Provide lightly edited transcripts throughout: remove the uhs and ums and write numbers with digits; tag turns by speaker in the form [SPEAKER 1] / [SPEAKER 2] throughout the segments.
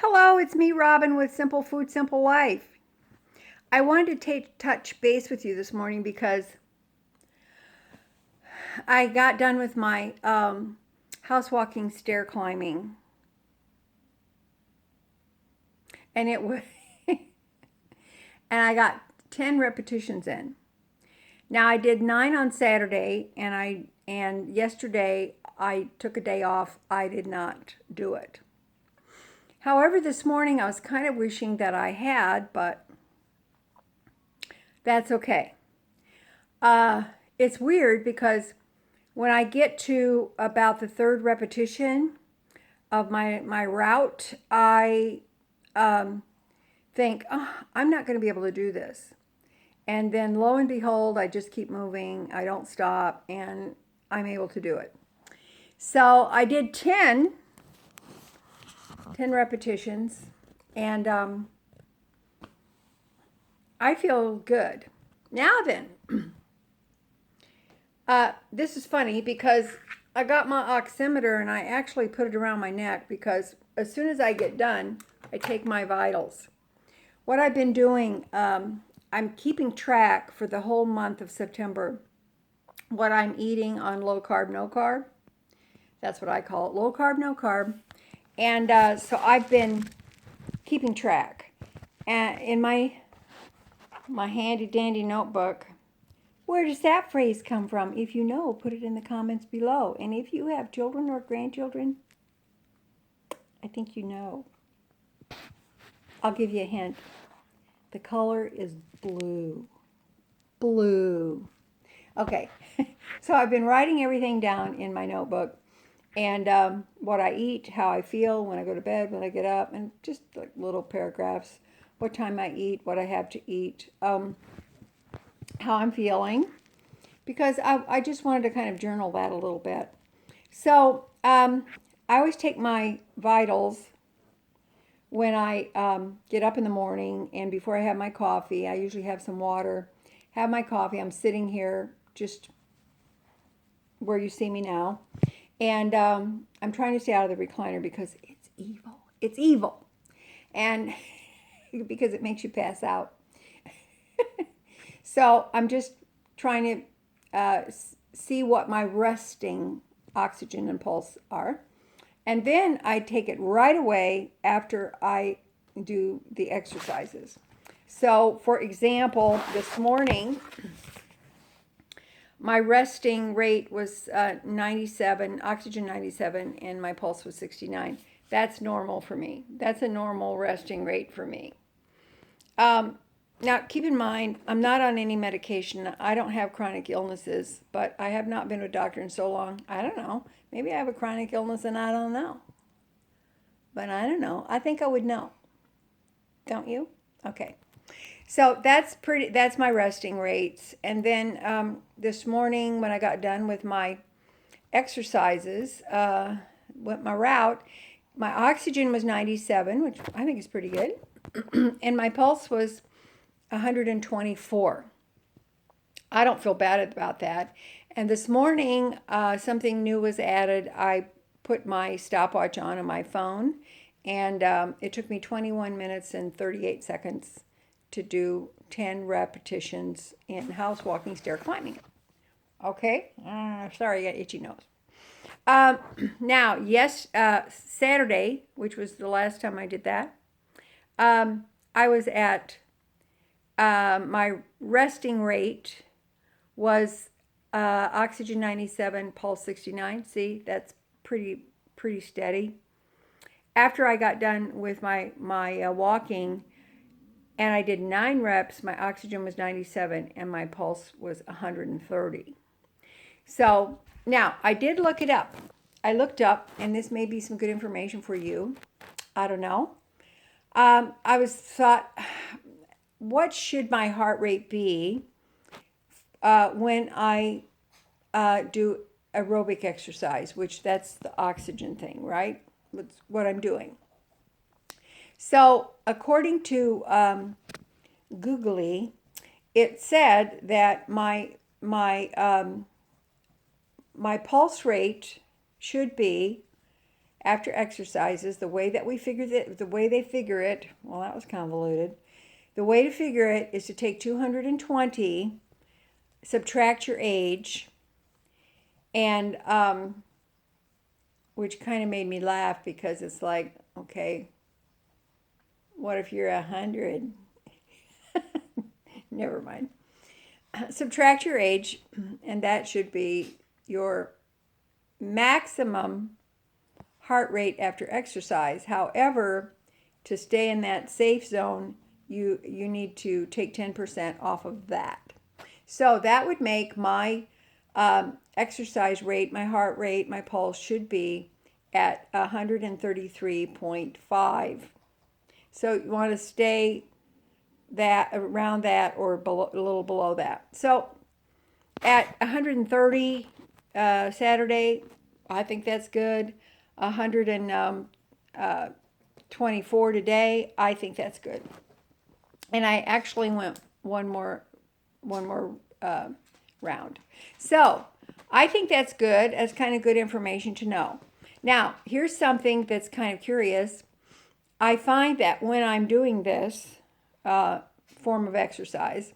[SPEAKER 1] Hello, it's me, Robin, with Simple Food, Simple Life. I wanted to touch base with you this morning because I got done with my house walking stair climbing, and it was, and I got 10 repetitions in. Now I did 9 on Saturday, and yesterday I took a day off. I did not do it. However, this morning I was kind of wishing that I had, but that's okay. It's weird because when I get to about the third repetition of my route, I think, oh, I'm not going to be able to do this. And then lo and behold, I just keep moving. I don't stop, and I'm able to do it. So I did 10 repetitions, and I feel good. Now then, this is funny because I got my oximeter and I actually put it around my neck because as soon as I get done, I take my vitals. What I've been doing, I'm keeping track for the whole month of September what I'm eating on low carb, no carb. That's what I call it, low carb, no carb. And so I've been keeping track. In my handy dandy notebook. Where does that phrase come from? If you know, put it in the comments below. And if you have children or grandchildren, I think you know. I'll give you a hint. The color is blue. Blue. Okay, so I've been writing everything down in my notebook, and what I eat, how I feel when I go to bed, when I get up, and just like little paragraphs. What time I eat, what I have to eat, how I'm feeling, because I just wanted to kind of journal that a little bit. So I always take my vitals when I get up in the morning, and before I have my coffee. I usually have some water, have my coffee. I'm sitting here just where you see me now, and I'm trying to stay out of the recliner because it's evil. It's evil, and because it makes you pass out. So I'm just trying to see what my resting oxygen and pulse are. And then I take it right away after I do the exercises. So, for example, this morning, my resting rate was 97, oxygen 97, and my pulse was 69. That's normal for me. That's a normal resting rate for me. Now, keep in mind, I'm not on any medication. I don't have chronic illnesses, but I have not been to a doctor in so long. I don't know. Maybe I have a chronic illness and I don't know. But I don't know. I think I would know. Don't you? Okay. So that's my resting rates. And then this morning when I got done with my exercises, with my route, my oxygen was 97, which I think is pretty good. And my pulse was 124. I don't feel bad about that. And this morning, something new was added. I put my stopwatch on my phone, and it took me 21 minutes and 38 seconds to do 10 repetitions in house walking stair climbing. Okay? Sorry, I got itchy nose. Now, yes, Saturday, which was the last time I did that, I was at my resting rate was oxygen 97, pulse 69. See, that's pretty steady. After I got done with my walking, and I did 9 reps, my oxygen was 97 and my pulse was 130. So now I did look it up. I looked up, and this may be some good information for you. I don't know. I was thought, what should my heart rate be when I do aerobic exercise, which that's the oxygen thing, right? That's what I'm doing. So according to Googly, it said that my pulse rate should be after exercises, the way that we figure the way they figure it, well, that was convoluted. The way to figure it is to take 220, subtract your age, and which kind of made me laugh because it's like, okay, what if you're 100? Never mind. Subtract your age, and that should be your maximum heart rate after exercise. However, to stay in that safe zone, you need to take 10% off of that. So that would make my exercise rate, my heart rate, my pulse should be at 133.5. So you want to stay that around that or below, a little below that. So at 130 Saturday, I think that's good. 124 today, I think that's good. And I actually went one more round. So I think that's good. That's kind of good information to know. Now, here's something that's kind of curious. I find that when I'm doing this form of exercise,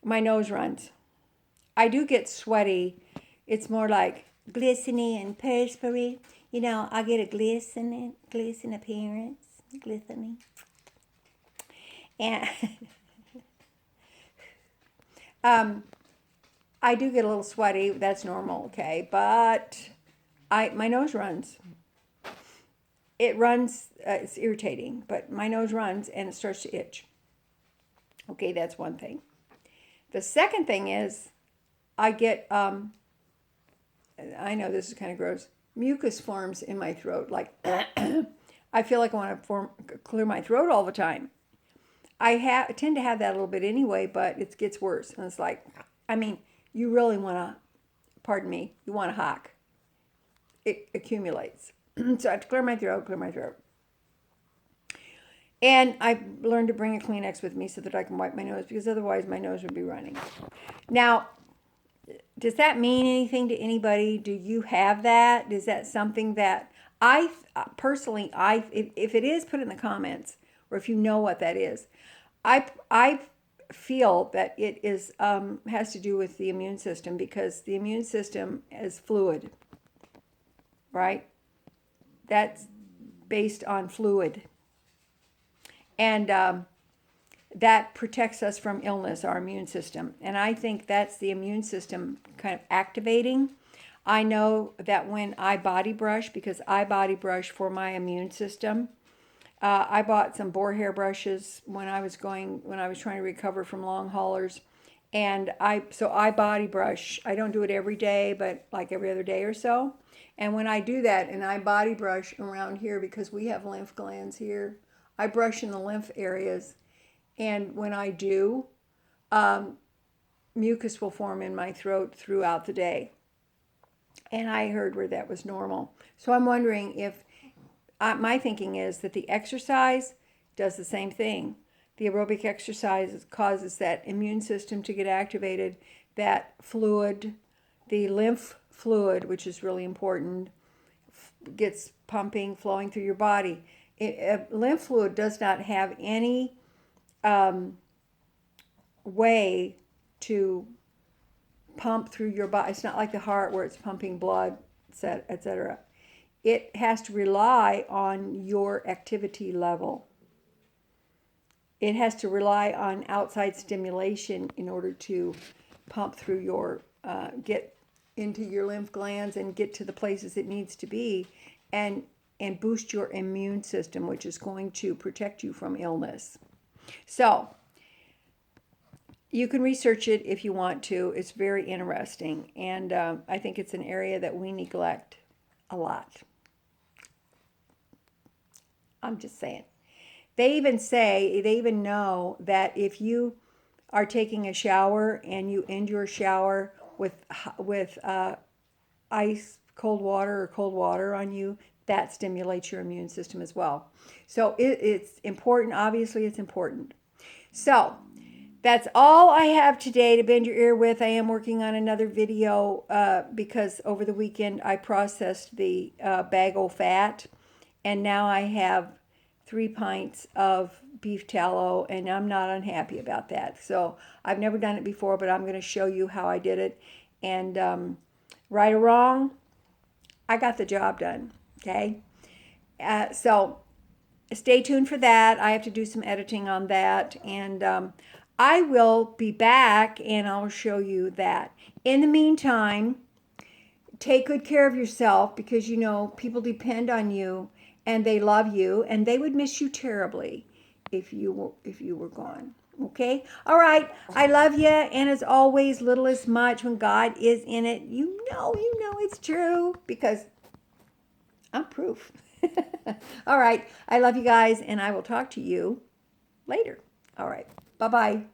[SPEAKER 1] my nose runs. I do get sweaty. It's more like glistening and perspiry. You know, I get a glisten appearance. Glistening. And I do get a little sweaty. That's normal, okay? But my nose runs. It runs, it's irritating, but my nose runs and it starts to itch. Okay, that's one thing. The second thing is I get, I know this is kind of gross, mucus forms in my throat. Like, I feel like I want to clear my throat all the time. I tend to have that a little bit anyway, but it gets worse. And it's like, I mean, you really want to, pardon me, you want to hock. It accumulates. So I have to clear my throat. And I learned to bring a Kleenex with me so that I can wipe my nose, because otherwise my nose would be running. Now, does that mean anything to anybody? Do you have that? Is that something that I personally, if it is, put it in the comments, or if you know what that is. I feel that it is has to do with the immune system, because the immune system is fluid, right? That's based on fluid. And that protects us from illness, our immune system. And I think that's the immune system kind of activating. I know that when I body brush, because I body brush for my immune system, I bought some boar hair brushes when I was trying to recover from long haulers. And so I body brush. I don't do it every day, but like every other day or so. And when I do that, and I body brush around here, because we have lymph glands here, I brush in the lymph areas. And when I do, mucus will form in my throat throughout the day. And I heard where that was normal. So I'm wondering if, my thinking is that the exercise does the same thing. The aerobic exercise causes that immune system to get activated, that fluid, the lymph fluid, which is really important, gets pumping, flowing through your body. Lymph fluid does not have any way to pump through your body. It's not like the heart where it's pumping blood, etc. It has to rely on your activity level. It has to rely on outside stimulation in order to pump through your, get into your lymph glands and get to the places it needs to be, and boost your immune system, which is going to protect you from illness. So you can research it if you want to. It's very interesting, and I think it's an area that we neglect a lot. I'm just saying. They even know that if you are taking a shower and you end your shower with ice, cold water on you, that stimulates your immune system as well. So it's important. Obviously, it's important. So that's all I have today to bend your ear with. I am working on another video because over the weekend I processed the bag o' fat, and now I have 3 pints of beef tallow, and I'm not unhappy about that. So I've never done it before, but I'm going to show you how I did it. And right or wrong, I got the job done. Okay, so stay tuned for that. I have to do some editing on that, and I will be back and I'll show you that. In the meantime, take good care of yourself, because you know people depend on you and they love you, and they would miss you terribly if you were gone. Okay? All right. I love you, and as always, little is much when God is in it. You know it's true, because I'm proof. All right. I love you guys, and I will talk to you later. All right. Bye-bye.